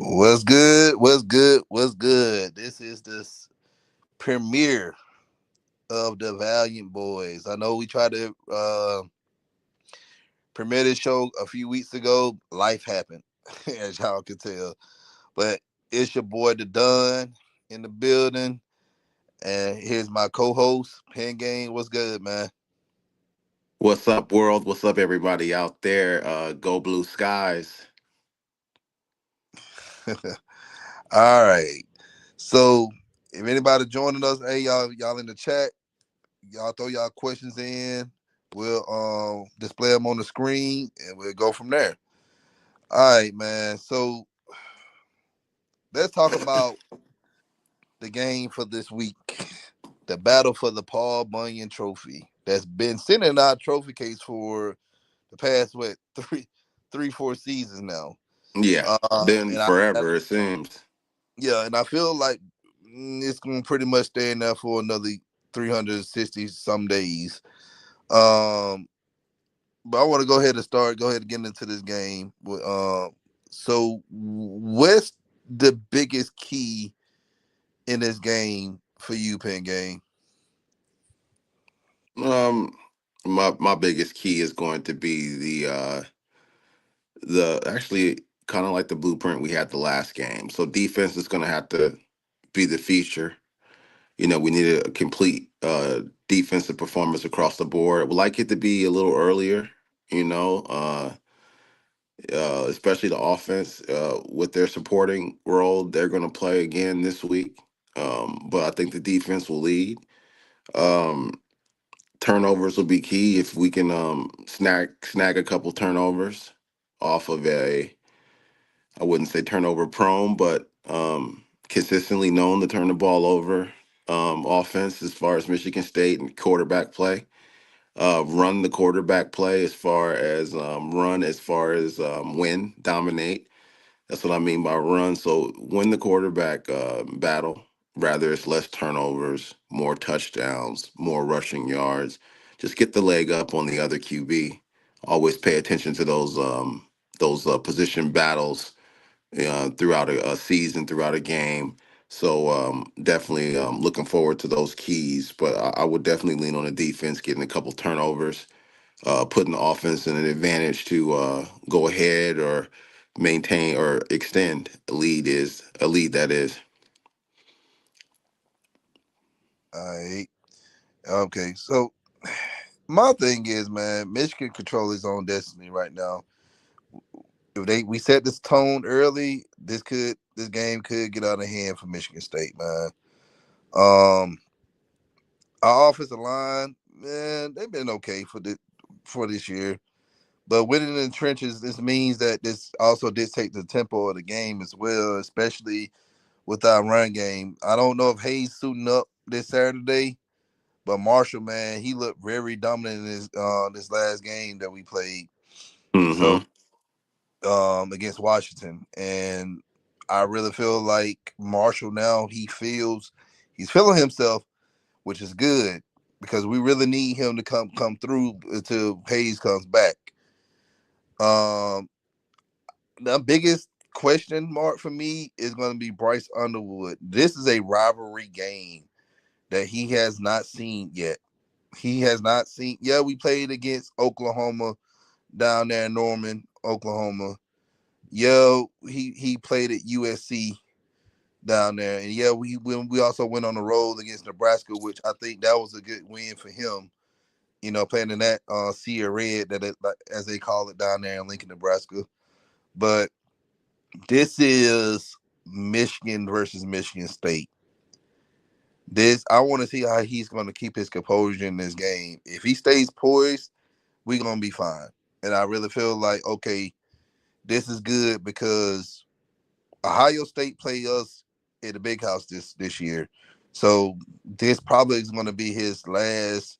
What's good? What's good? What's good? This is this premiere of the Valiant Boys. I know we tried to premiere this show a few weeks ago. Life happened, as y'all can tell. But it's your boy The Don in the building, and here's my co-host Pengame. What's good, man? What's up, world? What's up, everybody out there? Go Blue Skies. All right. So if anybody joining us, hey y'all in the chat, y'all throw y'all questions in. We'll display them on the screen and we'll go from there. All right, man. So let's talk about the game for this week. The battle for the Paul Bunyan trophy that's been sitting in our trophy case for the past three, 4 seasons now. Yeah, been And forever, it seems. yeah, and I feel like it's gonna pretty much stay in there for another 360 some days. Um, but I want to go ahead and get into this game. So what's the biggest key in this game for you, Pen Game? Um, my biggest key is going to be the actually kind of like the blueprint we had the last game. So defense is going to have to be the feature. We need a complete defensive performance across the board. Would like it to be a little earlier. You know, uh, Especially the offense with their supporting role they're going to play again this week. But I think the defense will lead. Um, Turnovers will be key if we can snag a couple turnovers off of I wouldn't say turnover prone, but consistently known to turn the ball over offense as far as Michigan State and quarterback play. Run the quarterback play as far as run as far as win, dominate. That's what I mean by run. So win the quarterback battle. Rather, it's less turnovers, more touchdowns, more rushing yards. Just get the leg up on the other QB. Always pay attention to those position battles throughout a season, throughout a game. So definitely looking forward to those keys. But I would definitely lean on the defense, getting a couple turnovers, putting the offense in an advantage to go ahead or maintain or extend a lead that is. All right. Okay. So my thing is, man, Michigan control his own destiny right now. If we set this tone early, this game could get out of hand for Michigan State, man. Um, our offensive line, man, they've been okay for this year. But winning in the trenches, this means that this also dictates the tempo of the game as well, especially with our run game. I don't know if Hayes suiting up this Saturday, but Marshall, man, he looked very dominant in this last game that we played. So Hmm. against Washington, and I really feel like Marshall now he's feeling himself, which is good because we really need him to come through until Hayes comes back. Um, the biggest question mark for me is going to be Bryce Underwood. This is a rivalry game that he has not seen yet. He has not seen. Yeah, we played against Oklahoma down there in Norman, Oklahoma. Yeah, he played at USC down there, and yeah, we also went on the road against Nebraska, which I think that was a good win for him. Playing in that Sea of Red like, as they call it down there in Lincoln, Nebraska. But this is Michigan versus Michigan State. This I want to see how he's going to keep his composure in this game. If he stays poised, we're gonna be fine. And I really feel like okay, this is good because Ohio State play us at the big house this year. So this probably is going to be his last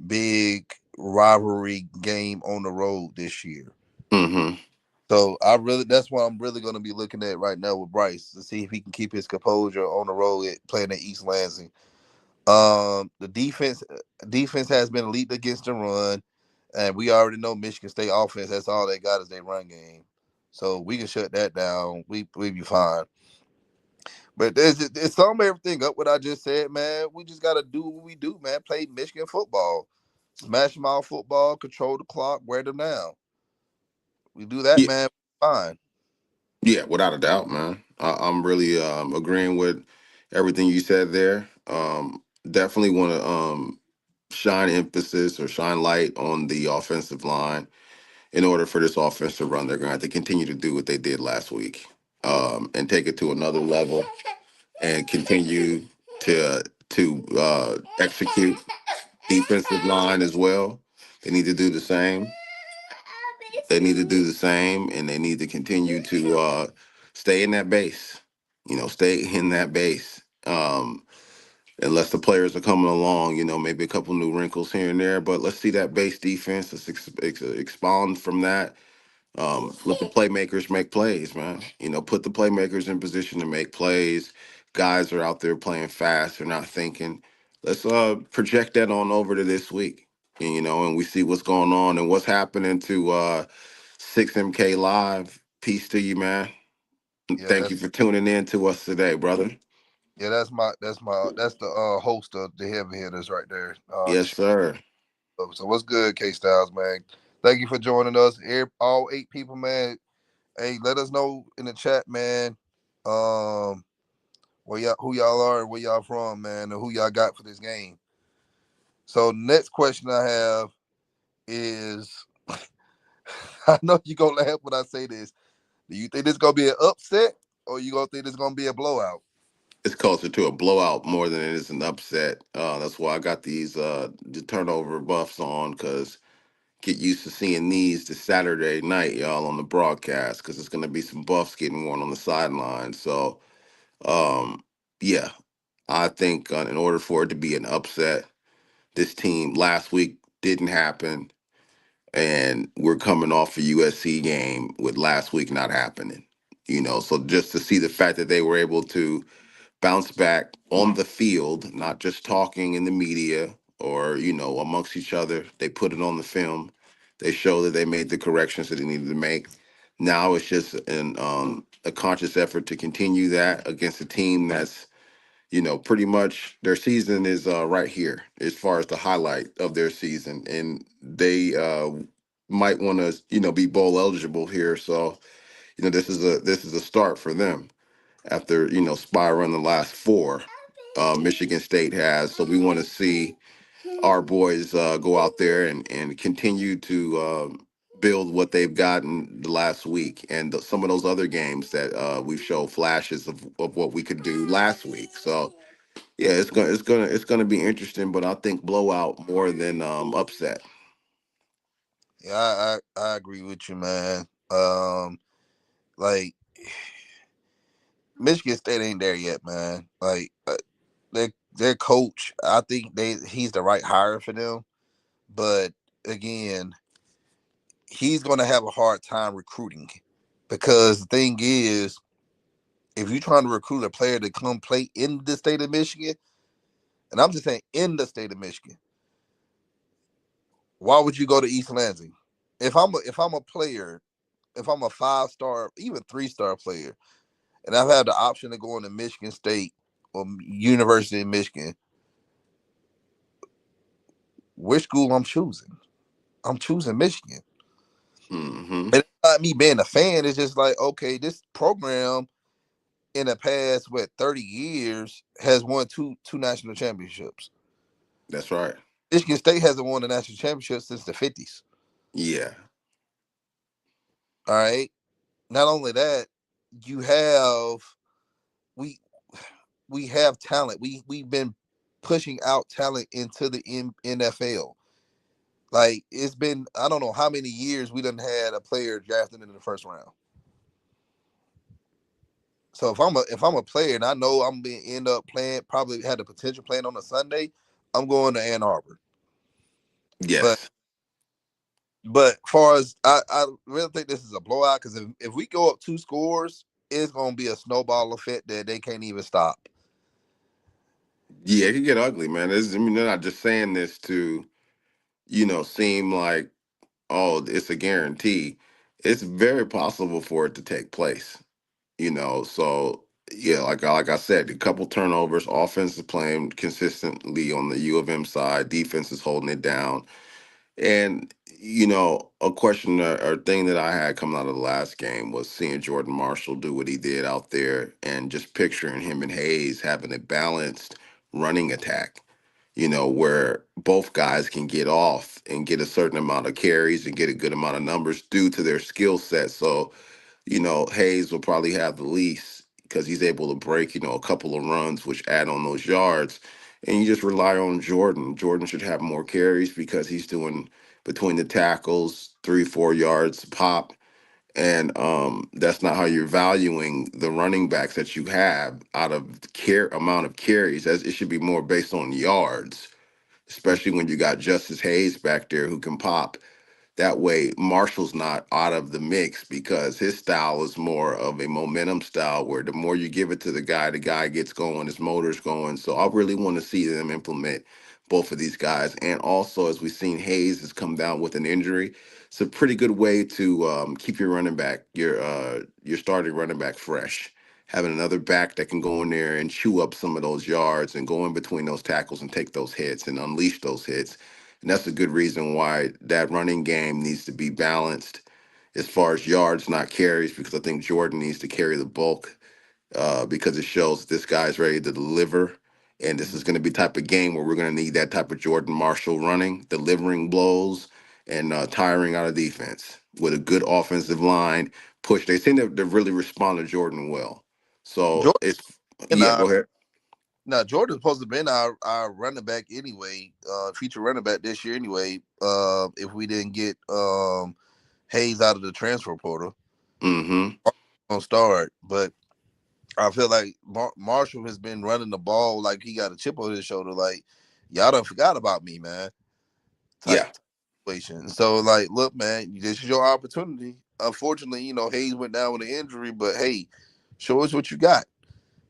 big rivalry game on the road this year. Hmm. So that's what I'm really going to be looking at right now with Bryce to see if he can keep his composure on the road playing at East Lansing. The defense has been elite against the run, and we already know Michigan State offense. That's all they got is their run game. so we can shut that down. We be fine. But it's sum everything up what I just said, man. We just gotta do what we do, man. Play Michigan football, smash mouth football, control the clock, wear them down. We do that, Yeah, man. Fine. yeah, without a doubt, man. I'm really agreeing with everything you said there. Definitely want to shine emphasis or shine light on the offensive line. In order for this offense to run, they're going to have to continue to do what they did last week, and take it to another level and continue to execute defensive line as well. They need to do the same. They need to do the same, and they need to continue to stay in that base. Stay in that base. Unless the players are coming along, maybe a couple new wrinkles here and there. But let's see that base defense. Let's expound from that. Let the playmakers make plays, man. Put the playmakers in position to make plays. Guys are out there playing fast. They're not thinking. Let's project that on over to this week. And we see what's going on and what's happening to 6MK Live. Peace to you, man. Yeah, Thank you that's for tuning in to us today, brother. yeah, that's the host of the heavy hitters right there. Yes, sir. So what's good, K Styles, man? Thank you for joining us. All 8 people, man. Hey, let us know in the chat, man. Um, who y'all are, where y'all from, man, and who y'all got for this game. So next question I have is, I know you gonna laugh when I say this. Do you think this gonna be an upset, or you gonna think this gonna be a blowout? It's closer to a blowout more than it is an upset. That's why I got these the turnover buffs on, because get used to seeing these this Saturday night, y'all, on the broadcast, because it's going to be some buffs getting worn on the sideline. So, um, yeah, I think in order for it to be an upset, this team last week didn't happen, and we're coming off a USC game with last week not happening. So just to see the fact that they were able to bounce back on the field, not just talking in the media or, amongst each other. They put it on the film. They show that they made the corrections that they needed to make. Now it's just a conscious effort to continue that against a team that's, pretty much their season is right here as far as the highlight of their season. And they might want to, be bowl eligible here. So, this is a start for them after spiraling the last four. Michigan State has, so we want to see our boys go out there and continue to build what they've gotten the last week, and some of those other games that we've showed flashes of what we could do last week. So yeah, it's gonna be interesting, but I think blowout more than upset. Yeah, I agree with you, man. Like Michigan State ain't there yet, man. Like their coach, I think he's the right hire for them, but again, he's gonna have a hard time recruiting because the thing is, if you're trying to recruit a player to come play in the state of Michigan, and I'm just saying in the state of Michigan, why would you go to East Lansing? If I'm a player, if I'm a 5-star, even 3-star player, and I've had the option to go into Michigan State or University of Michigan, which school I'm choosing? I'm choosing Michigan. Hmm. And it's not me being a fan. It's just like, okay, this program in the past 30 years has won two national championships. That's right. Michigan State hasn't won a national championship since the 50s. Yeah. All right. Not only that, you have we we have talent. We've been pushing out talent into the NFL. Like it's been I don't know how many years we done had a player drafted in the first round. So if I'm a player and I know I'm being end up playing, probably had the potential playing on a Sunday, I'm going to Ann Arbor. But Yes. but far as I really think this is a blowout because if we go up 2 scores, it's gonna be a snowball effect that they can't even stop. Yeah, it can get ugly, man. I mean, they're not just saying this to, seem like, oh, it's a guarantee. it's very possible for it to take place. So yeah, like I said, a couple turnovers, offense is playing consistently on the U of M side, defense is holding it down. And a question or thing that I had coming out of the last game was seeing Jordan Marshall do what he did out there, and just picturing him and Hayes having a balanced running attack. Where both guys can get off and get a certain amount of carries and get a good amount of numbers due to their skill set. So Hayes will probably have the least because he's able to break, a couple of runs, which add on those yards. And you just rely on Jordan. Jordan should have more carries because he's doing between the tackles, 3, 4 yards pop. And that's not how you're valuing the running backs that you have out of care amount of carries. As it should be more based on yards, especially when you got Justice Hayes back there who can pop. That way, Marshall's not out of the mix because his style is more of a momentum style where the more you give it to the guy gets going, his motor's going. So I really want to see them implement both of these guys. And also, as we've seen, Hayes has come down with an injury. It's a pretty good way to keep your running back, your starting running back fresh. Having another back that can go in there and chew up some of those yards and go in between those tackles and take those hits and unleash those hits, and that's a good reason why that running game needs to be balanced as far as yards, not carries, because I think Jordan needs to carry the bulk because it shows this guy's ready to deliver. And this is going to be type of game where we're going to need that type of Jordan Marshall running, delivering blows, and tiring out of defense with a good offensive line push. They seem to really respond to Jordan well. So Jordan it's, and yeah, go ahead. now Jordan's supposed to have been our running back anyway, future running back this year anyway. If we didn't get Hayes out of the transfer portal, Mm-hmm. on start. But I feel like Marshall has been running the ball like he got a chip on his shoulder. Like y'all done forgot about me, man. Type Yeah. situation. So like, look, man, this is your opportunity. Unfortunately, Hayes went down with an injury, but hey, show us what you got.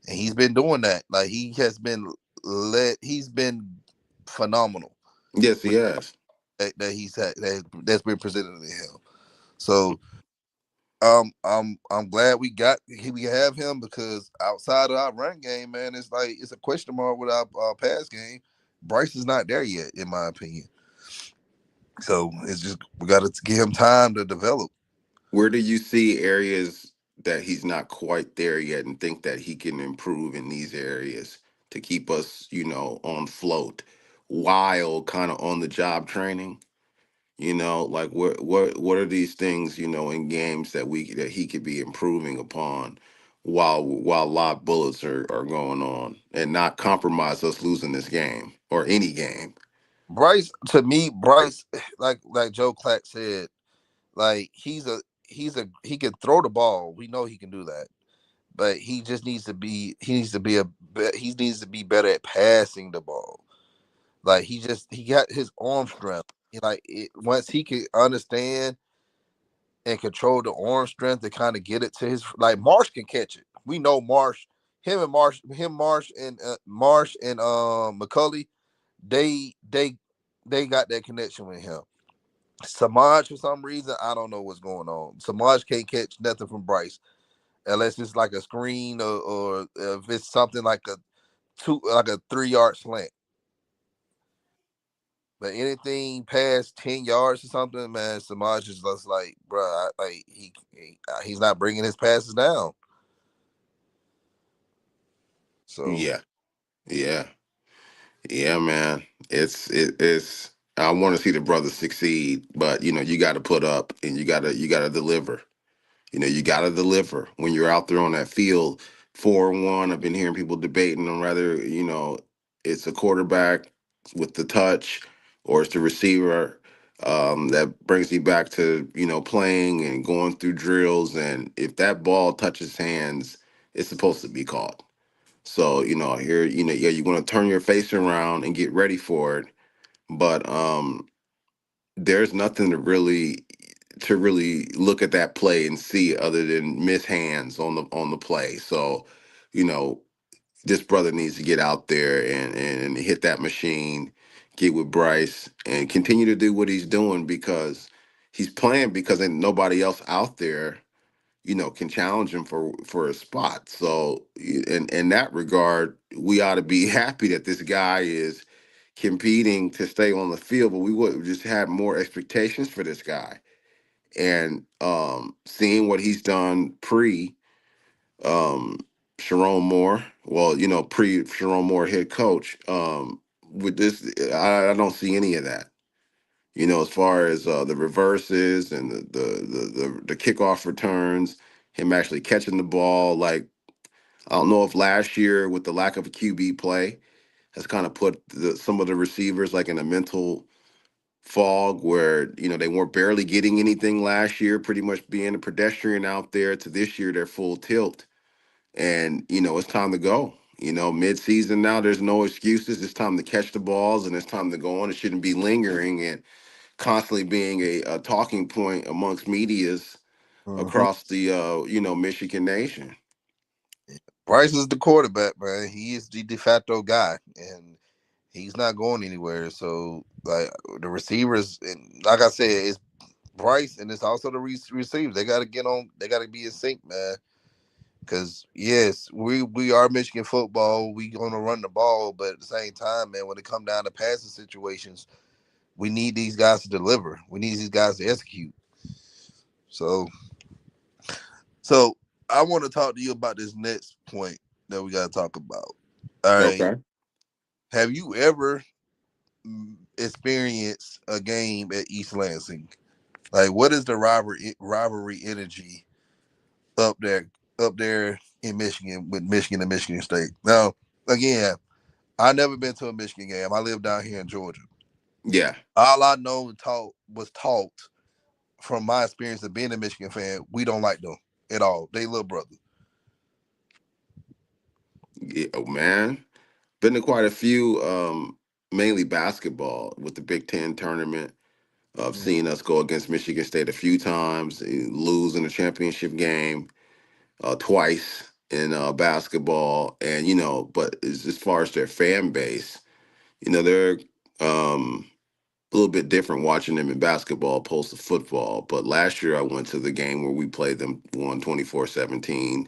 And he's been doing that. Like he has been he's been phenomenal Yes, he with has. that he's had that's been presented to him. So I'm glad we have him because outside of our run game, man, it's like it's a question mark with our pass game. Bryce is not there yet, in my opinion. So it's just we got to give him time to develop. Where do you see areas that he's not quite there yet and think that he can improve in these areas to keep us, on float while kind of on the job training? Like what are these things, in games that he could be improving upon while live bullets are going on and not compromise us losing this game or any game. Bryce, to me, Bryce, like Joe Clack said, like he can throw the ball. We know he can do that, but he needs to be better at passing the ball. Like he got his arm strength. Once he can understand and control the arm strength to kind of get it to his like Marsh can catch it. We know Marsh, Marsh and McCulley, they got that connection with him. Samaj, for some reason, I don't know what's going on. Samaj can't catch nothing from Bryce unless it's like a screen or if it's something like a 3 yard slant. But anything past 10 yards or something, man, Samaj is just like, bro, like he's not bringing his passes down. So Yeah. Yeah. Yeah, man. It's I want to see the brothers succeed, but you got to put up and you got to deliver. You got to deliver when you're out there on that field. 4-1. I've been hearing people debating on whether it's a quarterback with the touch or it's the receiver. That brings me back to playing and going through drills, and if that ball touches hands, it's supposed to be caught. So here yeah, you want to turn your face around and get ready for it, but there's nothing to really look at that play and see other than miss hands on the play. So, you know, this brother needs to get out there and hit that machine, get with Bryce, and continue to do what he's doing because he's playing because ain't nobody else out there, can challenge him for a spot. So in that regard, we ought to be happy that this guy is competing to stay on the field, but we would just have more expectations for this guy. And seeing what he's done pre um Sharon Moore, well, pre Sharon Moore head coach, with this, I don't see any of that. As far as the reverses and the kickoff returns, him actually catching the ball. Like, I don't know if last year with the lack of a QB play has kind of put some of the receivers like in a mental fog where they weren't barely getting anything last year, pretty much being a pedestrian out there, to this year they're full tilt. And it's time to go. Mid-season now, there's no excuses. It's time to catch the balls and it's time to go on. It shouldn't be lingering and constantly being a talking point amongst medias Hmm. across the Michigan nation. Bryce is the quarterback, man. He is the de facto guy, and he's not going anywhere. So, like the receivers, and like I said, it's Bryce, and it's also the receivers. They got to get on. They got to be in sync, man. Because yes, we are Michigan football. We gonna run the ball, but at the same time, man, when it come down to passing situations, we need these guys to deliver. We need these guys to execute. So, so I want to talk to you about this next point that we got to talk about. All right, Okay. have you ever experienced a game at East Lansing? Like, what is the rivalry energy up there in Michigan with Michigan and Michigan State? Now, again, I never been to a Michigan game. I live down here in Georgia. Yeah. All I know was taught from my experience of being a Michigan fan. We don't like them at all. They little brother. Yeah, oh, man. Been to quite a few, mainly basketball with the Big Ten tournament. I've Mm. seen us go against Michigan State a few times, lose in the championship game twice in basketball, and but as far as their fan base, they're a little bit different watching them in basketball opposed to football. But last year I went to the game where we played them, won 24-17.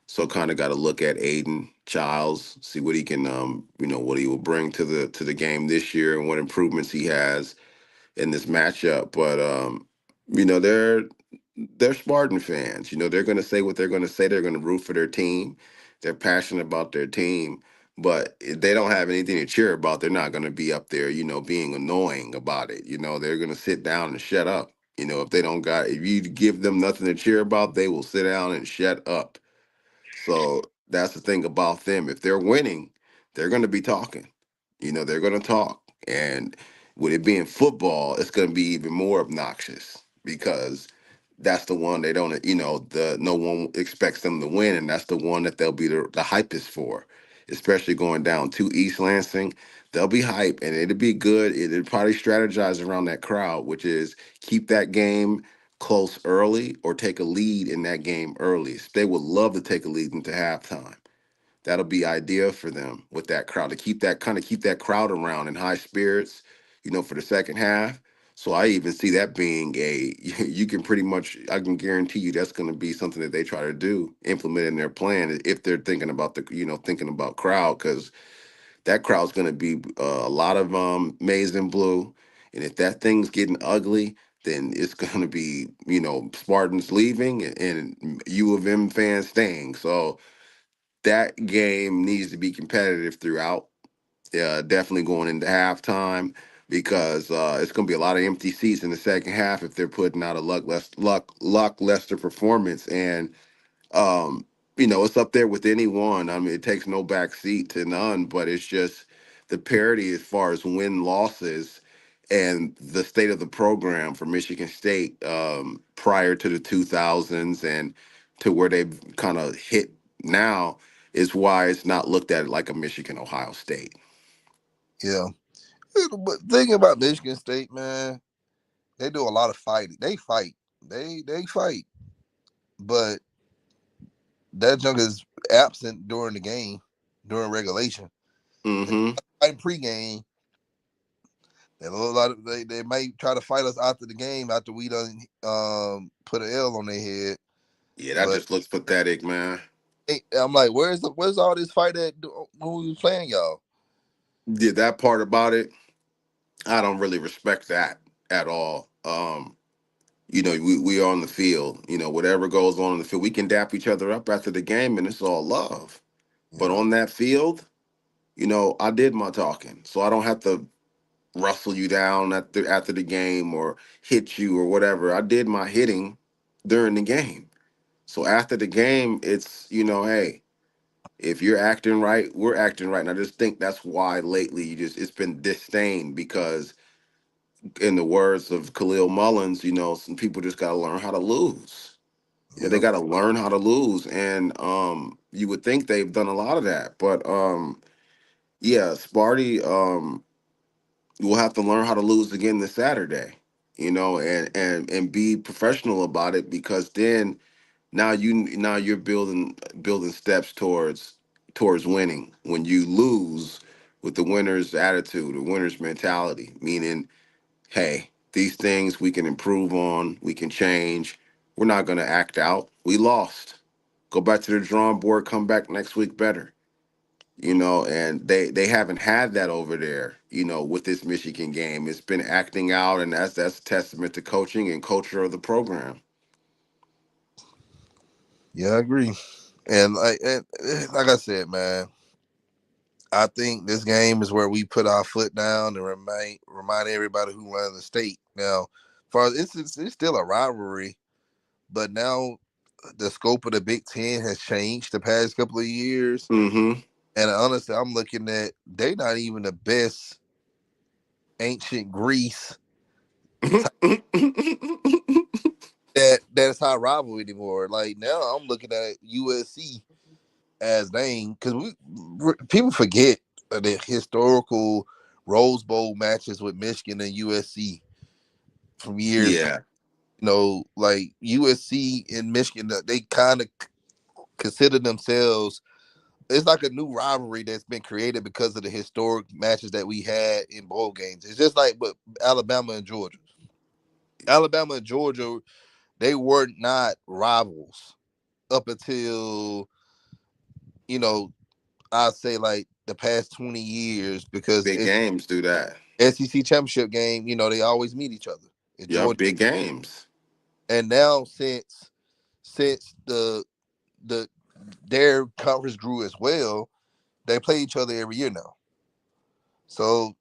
So kind of got to look at Aiden Childs, see what he can, what he will bring to the game this year and what improvements he has in this matchup. But they're Spartan fans. They're going to say what they're going to say. They're going to root for their team. They're passionate about their team. But if they don't have anything to cheer about, they're not going to be up there, being annoying about it. They're going to sit down and shut up. If you give them nothing to cheer about, they will sit down and shut up. So that's the thing about them. If they're winning, they're going to be talking. They're going to talk. And with it being football, it's going to be even more obnoxious because that's the one they don't, the no one expects them to win, and that's the one that they'll be the hypest for. Especially going down to East Lansing, they'll be hype, and it'll be good. It'll probably strategize around that crowd, which is keep that game close early or take a lead in that game early. They would love to take a lead into halftime. That'll be ideal for them with that crowd to keep that crowd around in high spirits, for the second half. So I even see that being you can pretty much, I can guarantee you that's going to be something that they try to do, implement in their plan if they're thinking about thinking about crowd, because that crowd's going to be a lot of maize and blue. And if that thing's getting ugly, then it's going to be, Spartans leaving and U of M fans staying. So that game needs to be competitive throughout. Definitely going into halftime because it's going to be a lot of empty seats in the second half if they're putting out a luck performance. And it's up there with anyone. I mean, it takes no back seat to none, but it's just the parity as far as win losses and the state of the program for Michigan State prior to the 2000s and to where they've kind of hit now is why it's not looked at like a Michigan Ohio State. Yeah, but thinking about Michigan State, man, they do a lot of fighting. They fight. They fight, but that junk is absent during the game, during regulation. They Mm-hmm. fight pregame, And a lot of they might try to fight us after the game after we done put an L on their head. Yeah, that But just looks pathetic, man. I'm like, where's all this fight at when we was playing y'all? Yeah, that part about it, I don't really respect that at all. We are on the field. Whatever goes on in the field, we can dap each other up after the game, and it's all love. But Yeah, on that field, I did my talking, so I don't have to rustle you down after the game or hit you or whatever. I did my hitting during the game. So after the game, it's hey, if you're acting right, we're acting right. And I just think that's why lately it's been disdained because, in the words of Khalil Mullins, some people just got to learn how to lose. They yeah, got to learn how to lose, and you would think they've done a lot of that, but yeah, Sparty will have to learn how to lose again this Saturday, and be professional about it because then now you're building steps towards winning when you lose with the winner's attitude or winner's mentality, meaning, hey, these things we can improve on, we can change. We're not going to act out. We lost. Go back to the drawing board, come back next week better. And they haven't had that over there, with this Michigan game. It's been acting out, and that's a testament to coaching and culture of the program. yeah. I agree. And like I said, man, I think this game is where we put our foot down and remind everybody who runs the state. Now, far as it's still a rivalry, but now the scope of the Big Ten has changed the past couple of years. Mm-hmm. And honestly, I'm looking at they not even the best ancient Greece that's not rivalry anymore. Like now, I'm looking at USC as name because people forget the historical Rose Bowl matches with Michigan and USC from years. Yeah. Like USC and Michigan, they kind of consider themselves. It's like a new rivalry that's been created because of the historic matches that we had in bowl games. It's just like with Alabama and Georgia. Alabama and Georgia, they were not rivals up until you know I say like the past 20 years because Big it's games do that. SEC championship game. They always meet each other. It's Yep, Georgia, big games. and now since the their conference grew as well, they play each other every year now. So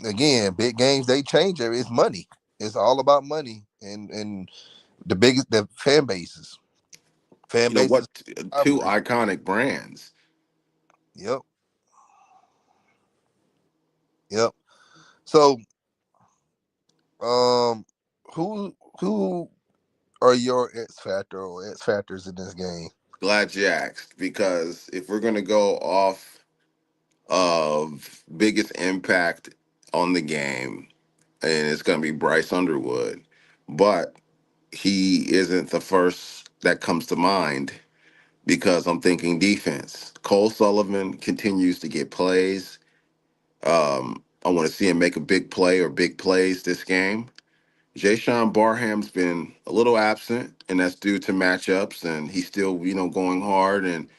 again, big games they change. It's money. It's all about money and the fan bases What? Two rivalry. iconic brands. Yep, yep. So um, who are your X factor or X factors in this game? Glad you asked because if we're gonna go off of biggest impact on the game, and it's gonna be Bryce Underwood, but he isn't the first that comes to mind because I'm thinking defense. Cole Sullivan continues to get plays. I want to see him make a big play or big plays this game. Jay Barham's been a little absent, and that's due to matchups, and he's still, going hard, and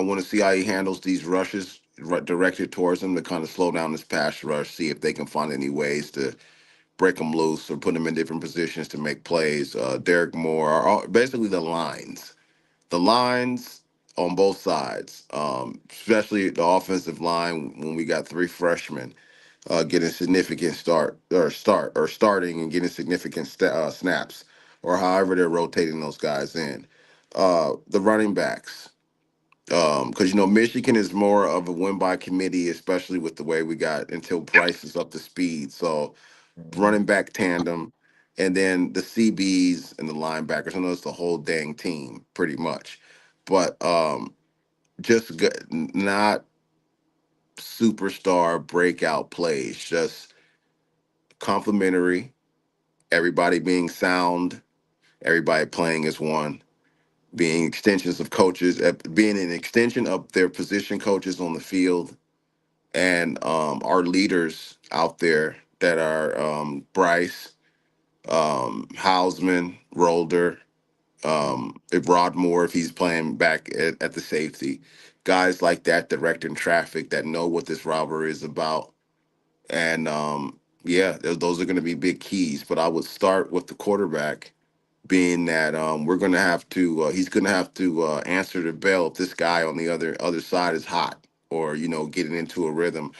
want to see how he handles these rushes directed towards him to kind of slow down this pass rush, see if they can find any ways to break him loose or put him in different positions to make plays. Derek Moore, basically the lines on both sides, especially the offensive line when we got three freshmen getting significant starting and getting significant snaps, or however they're rotating those guys in. The running backs, because Michigan is more of a win by committee, especially with the way we got until Bryce is up to speed. So Mhm. running back tandem, and then the CBs and the linebackers. I know it's the whole dang team pretty much, but not superstar breakout plays, just complimentary. Everybody being sound, everybody playing as one, being extensions of coaches, being an extension of their position coaches on the field, and our leaders out there that are Bryce, Hausman, Rolder, if Rodmore, if he's playing back at the safety, guys like that directing traffic that know what this rivalry is about. And yeah, those are going to be big keys. But I would start with the quarterback, being that we're going to have to, he's going to have to answer the bell if this guy on the other side is hot or getting into a rhythm.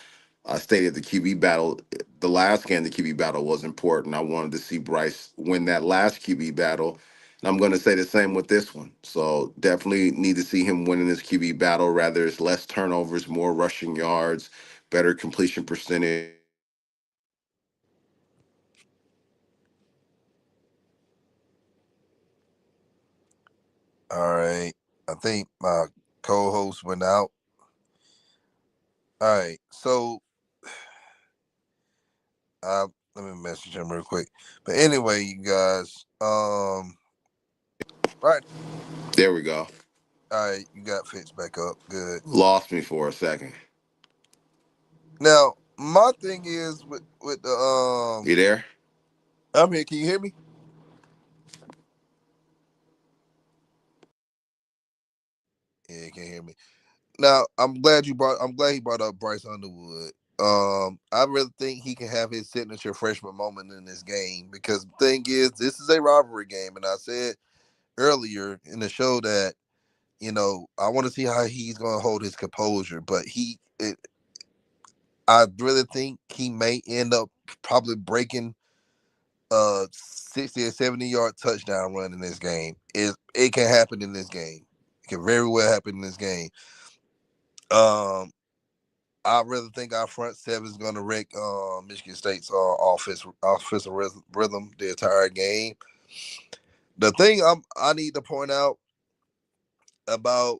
I stated the QB battle, the last game, the QB battle was important. I wanted to see Bryce win that last QB battle. And I'm going to say the same with this one. So definitely need to see him winning this QB battle. Rather, it's less turnovers, more rushing yards, better completion percentage, All right. I think my co-host went out. All right. So let me message him real quick. But anyway, you guys, right. There we go. All right, you got Fitz back up. Good. Lost me for a second. Now, my thing is with the You there? I'm here. Can you hear me? Yeah, you can hear me. Now, I'm glad he brought up Bryce Underwood. I really think he can have his signature freshman moment in this game because the thing is, this is a rivalry game, and I said earlier in the show that I want to see how he's going to hold his composure, but I really think he may end up probably breaking 60 or 70-yard touchdown run in this game. It can happen in this game. It can very well happen in this game. Um, I really think our front seven is going to wreck Michigan State's offensive rhythm the entire game. The thing I need to point out about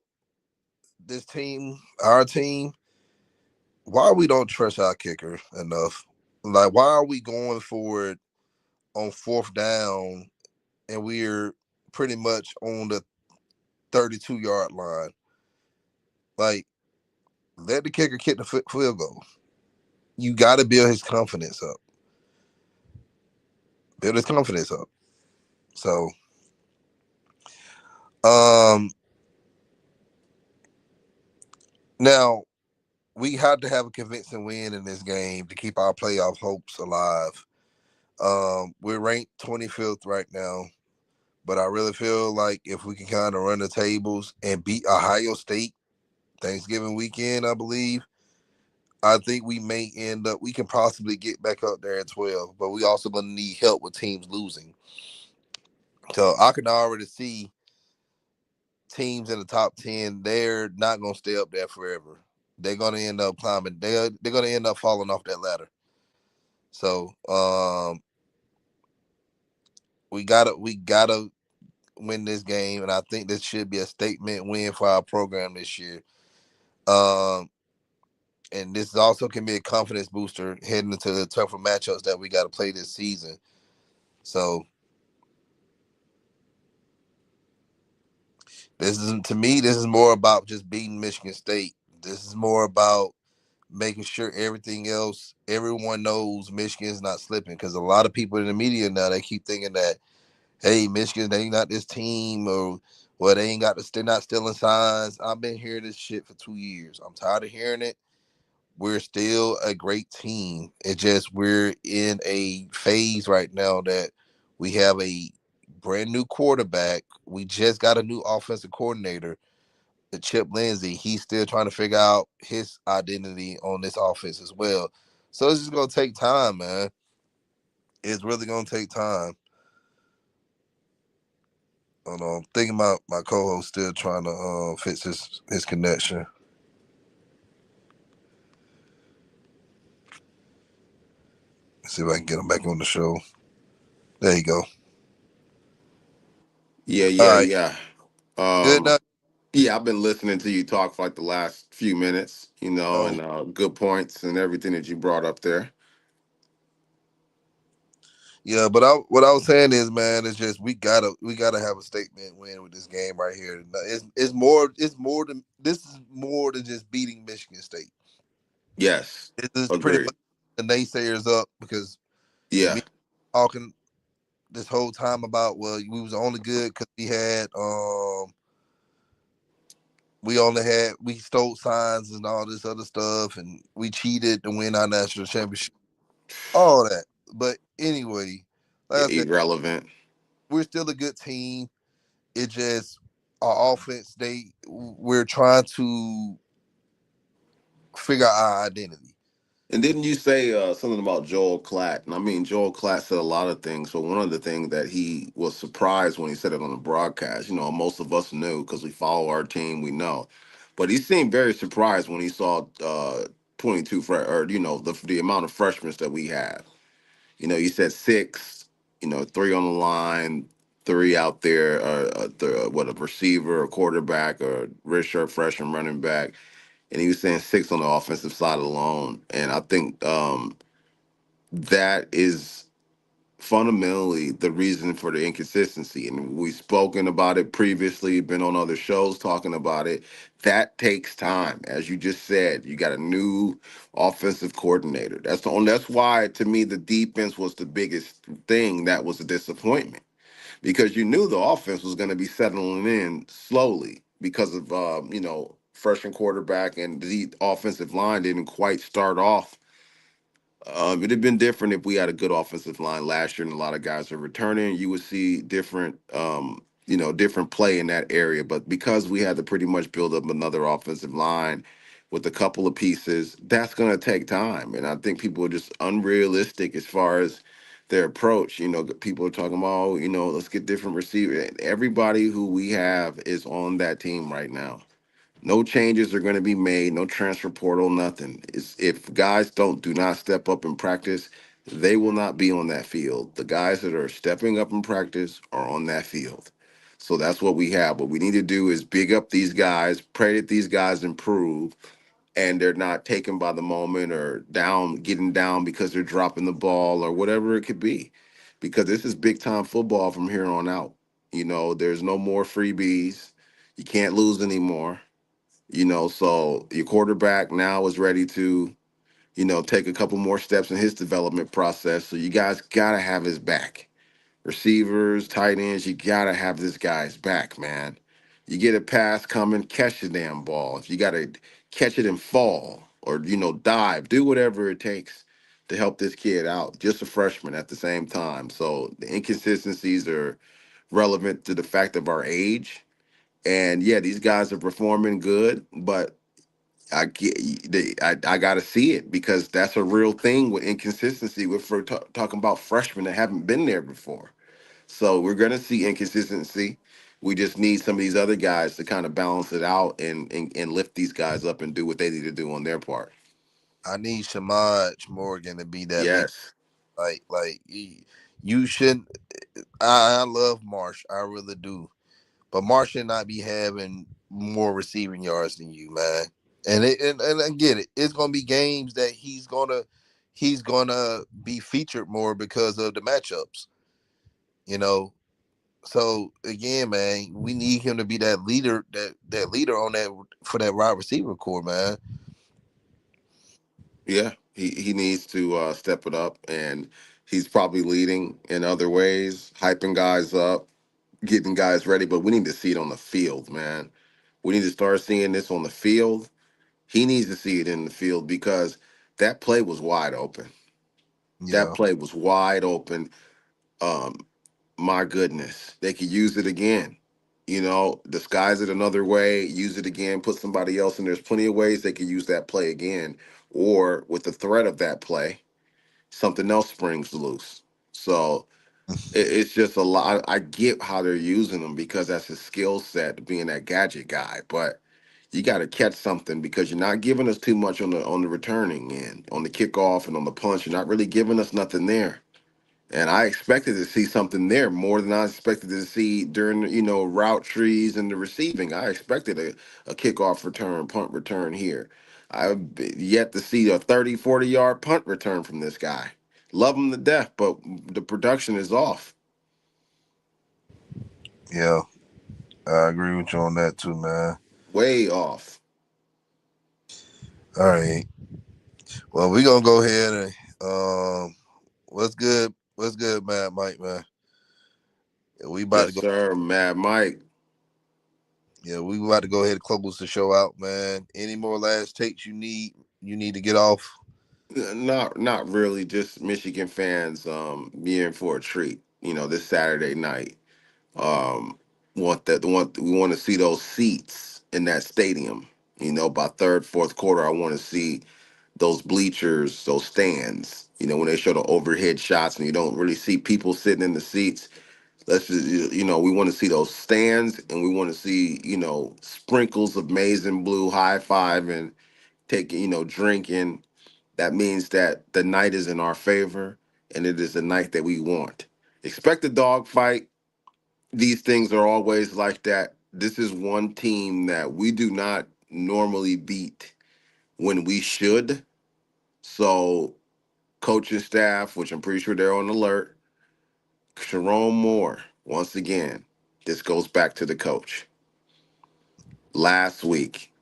this team, our team, why we don't trust our kicker enough. Like, why are we going for it on fourth down and we're pretty much on the 32-yard line? Like, let the kicker kick the field goal. You got to build his confidence up. Build his confidence up. So, um, now we had to have a convincing win in this game to keep our playoff hopes alive. We're ranked 25th right now, but I really feel like if we can kind of run the tables and beat Ohio State Thanksgiving weekend, I believe, I think we can possibly get back up there at 12, but we also going to need help with teams losing. So I can already see teams in the top 10, they're not going to stay up there forever. They're going to end up climbing. They're going to end up falling off that ladder. So we gotta win this game, and I think this should be a statement win for our program this year. Um, and this also can be a confidence booster heading into the tougher matchups that we got to play this season. So this is to me, this is more about just beating Michigan State. This is more about making sure everyone knows Michigan is not slipping because a lot of people in the media now they keep thinking that hey, Michigan, they ain't not this team, or well, they're not stealing signs. I've been hearing this shit for 2 years. I'm tired of hearing it. We're still a great team. It's just we're in a phase right now that we have a brand new quarterback. We just got a new offensive coordinator, the Chip Lindsey. He's still trying to figure out his identity on this offense as well. So it's just gonna take time, man. It's really gonna take time. Hold on, I'm thinking about my co-host still trying to fix his connection. Let's see if I can get him back on the show. There you go. Yeah, All yeah, right, yeah. good Um, enough. yeah, I've been listening to you talk for like the last few minutes, Oh, and good points and everything that you brought up there. yeah, but what I was saying is, man, it's just we gotta have a statement win with this game right here. It's more than just beating Michigan State. Yes, It is pretty much agreed. the naysayers up because Yeah, me talking this whole time about we was only good because we stole signs and all this other stuff and we cheated to win our national championship, all that. But anyway, like I said, irrelevant. we're still a good team. It just our offense, we're trying to figure out our identity. And didn't you say something about Joel Klatt? And I mean, Joel Klatt said a lot of things, but one of the things that he was surprised when he said it on the broadcast, most of us knew because we follow our team, we know. But he seemed very surprised when he saw 22 or the amount of freshmen that we have. He said six, three on the line, three out there, a receiver, a quarterback, a redshirt freshman running back, and he was saying six on the offensive side alone. And I think that is fundamentally the reason for the inconsistency. And we've spoken about it previously, been on other shows talking about it. That takes time. As you just said, you got a new offensive coordinator. That's why to me the defense was the biggest thing that was a disappointment. Because you knew the offense was going to be settling in slowly because of freshman quarterback and the offensive line didn't quite start off. It'd have been different if we had a good offensive line last year and a lot of guys are returning. You would see different, different play in that area. But because we had to pretty much build up another offensive line with a couple of pieces, that's going to take time. And I think people are just unrealistic as far as their approach. People are talking about, let's get different receivers. Everybody who we have is on that team right now. No changes are going to be made. No transfer portal. Nothing. If guys do not step up in practice, they will not be on that field. The guys that are stepping up in practice are on that field. So that's what we have. What we need to do is big up these guys, pray that these guys improve, and they're not taken by the moment or getting down because they're dropping the ball or whatever it could be. Because this is big time football from here on out. There's no more freebies. You can't lose anymore. So your quarterback now is ready to, take a couple more steps in his development process. So you guys gotta have his back. Receivers, tight ends, you gotta have this guy's back, man. You get a pass coming, catch the damn ball. If you gotta catch it and fall or dive, do whatever it takes to help this kid out. Just a freshman at the same time. So the inconsistencies are relevant to the fact of our age. And yeah, these guys are performing good, but I got to see it because that's a real thing with inconsistency. We're talking about freshmen that haven't been there before, so we're gonna see inconsistency. We just need some of these other guys to kind of balance it out and lift these guys up and do what they need to do on their part. I need Shamaj Morgan to be that leader. Yes, You shouldn't. I love Marsh, I really do, but Marsh should not be having more receiving yards than you, man. And I get it. It's gonna be games that he's gonna be featured more because of the matchups. You know, so again, man, we need him to be that leader, that leader on that for that wide receiver core, man. yeah, he needs to step it up, and he's probably leading in other ways, hyping guys up, getting guys ready. But we need to see it on the field, man. We need to start seeing this on the field. He needs to see it in the field because that play was wide open. That Yeah. play was wide open. Um, my goodness, they could use it again. Disguise it another way, use it again, put somebody else in. There's plenty of ways they could use that play again, or with the threat of that play, something else springs loose. So it's just a lot. I get how they're using them because that's his skill set, being that gadget guy. But you got to catch something because you're not giving us too much on the returning end, on the kickoff and on the punch. You're not really giving us nothing there. And I expected to see something there more than I expected to see during, route trees and the receiving. I expected a kickoff return, punt return here. I've yet to see a 30, 40-yard punt return from this guy. Love him to death, but the production is off. Yeah, I agree with you on that too, man. Way off. All right. Well, we're gonna go ahead and Um, what's good? What's good, man, Mike, man? Yeah, we about to Yes, go. sir, Mad Mike. Yeah, we about to go ahead and close the show out, man. Any more last takes you need to get off? Not really. Just Michigan fans, being in for a treat. This Saturday night. Um, we want to see those seats in that stadium. By third, fourth quarter, I want to see those bleachers, those stands. When they show the overhead shots and you don't really see people sitting in the seats. Let's just, we want to see those stands, and we want to see, sprinkles of maize and blue, high five and taking, drinking. That means that the night is in our favor, and it is the night that we want. Expect a dog fight. These things are always like that. This is one team that we do not normally beat when we should. So, coaching staff, which I'm pretty sure they're on alert, Sharon Moore, once again, this goes back to the coach. Last week,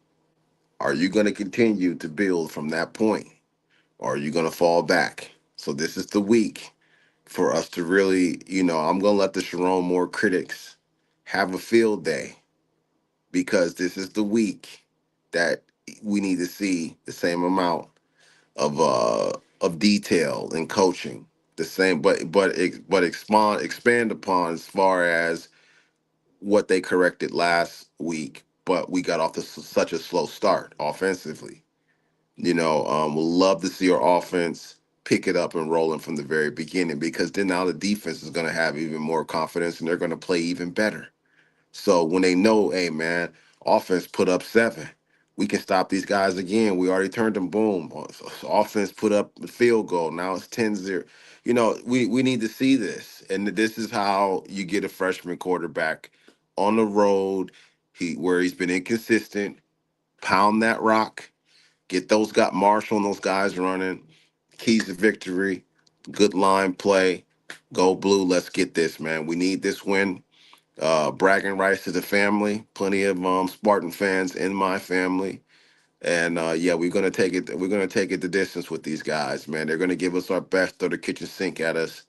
are you going to continue to build from that point, or are you going to fall back? So this is the week for us to really, I'm going to let the Sharon Moore critics have a field day, because this is the week that we need to see the same amount of detail in coaching, the same, but expand upon as far as what they corrected last week, but we got off to such a slow start offensively. We'll love to see our offense pick it up and rolling from the very beginning, because then now the defense is going to have even more confidence and they're going to play even better. So when they know, hey, man, offense put up 7. We can stop these guys again. We already turned them, boom. Offense put up the field goal. Now it's 10-0. We need to see this. And this is how you get a freshman quarterback on the road, where he's been inconsistent, pound that rock, get those guys, Marshall and those guys running, keys to victory, good line play, go blue. Let's get this, man. We need this win. Bragging rights to the family. Plenty of Spartan fans in my family, and yeah, we're gonna take it. We're gonna take it the distance with these guys, man. They're gonna give us our best, throw the kitchen sink at us.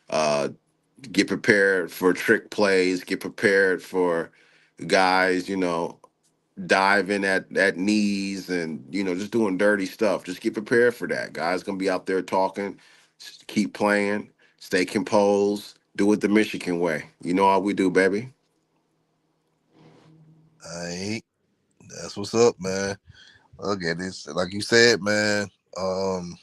Uh, get prepared for trick plays. Get prepared for guys, diving at knees and just doing dirty stuff. Just get prepared for that. Guys gonna be out there talking. Keep playing. Stay composed. Do it the Michigan way. You know how we do, baby. Hey, that's what's up, man. Okay, this like you said, man. Um,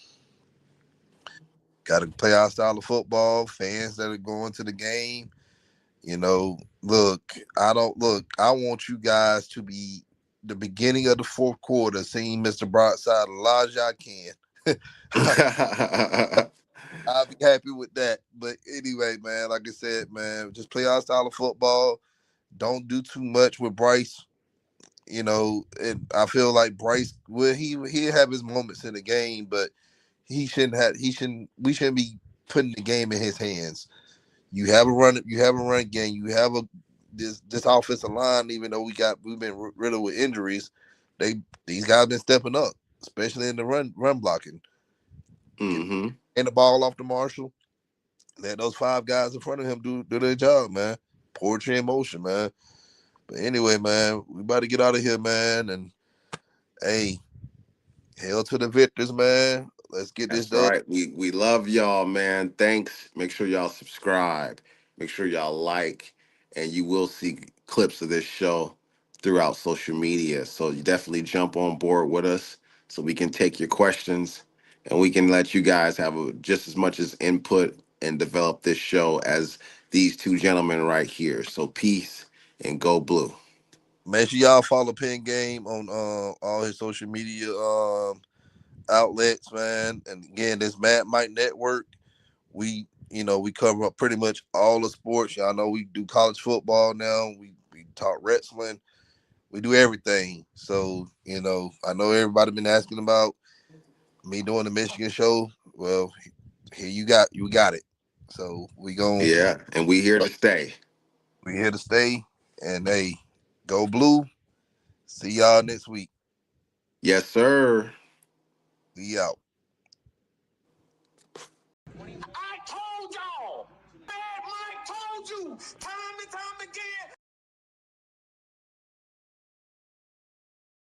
Got to play our style of football. Fans that are going to the game, look, I don't look. I want you guys to be the beginning of the fourth quarter, seeing Mr. Broadside a lot as I can. I'll be happy with that. But anyway, man, like I said, man, just play our style of football. Don't do too much with Bryce. And I feel like Bryce, well, he'll have his moments in the game, but we shouldn't be putting the game in his hands. You have a run game, you have a this offensive line, even though we've been riddled with injuries, they these guys been stepping up, especially in the run blocking. Get hmm the ball off to Marshall. Let those 5 guys in front of him do their job, man. Poetry in motion, man. But anyway, man, we about to get out of here, man. And hey, hail to the victors, man. Let's get this That's done. right. We love y'all, man. Thanks. Make sure y'all subscribe. Make sure y'all like, and you will see clips of this show throughout social media. So you definitely jump on board with us, so we can take your questions and we can let you guys have just as much as input and develop this show as these two gentlemen right here. So peace and go blue. Make sure y'all follow Pen Game on all his social media outlets, man. And again, this Mad Mike Network, we cover up pretty much all the sports. Y'all know we do college football now. We talk wrestling. We do everything. So, I know everybody been asking about me doing the Michigan show. Well, here you got it. So Yeah, and we here to stay. we here to stay. And hey, go blue. See y'all next week. Yes, sir. We out. Time and time again.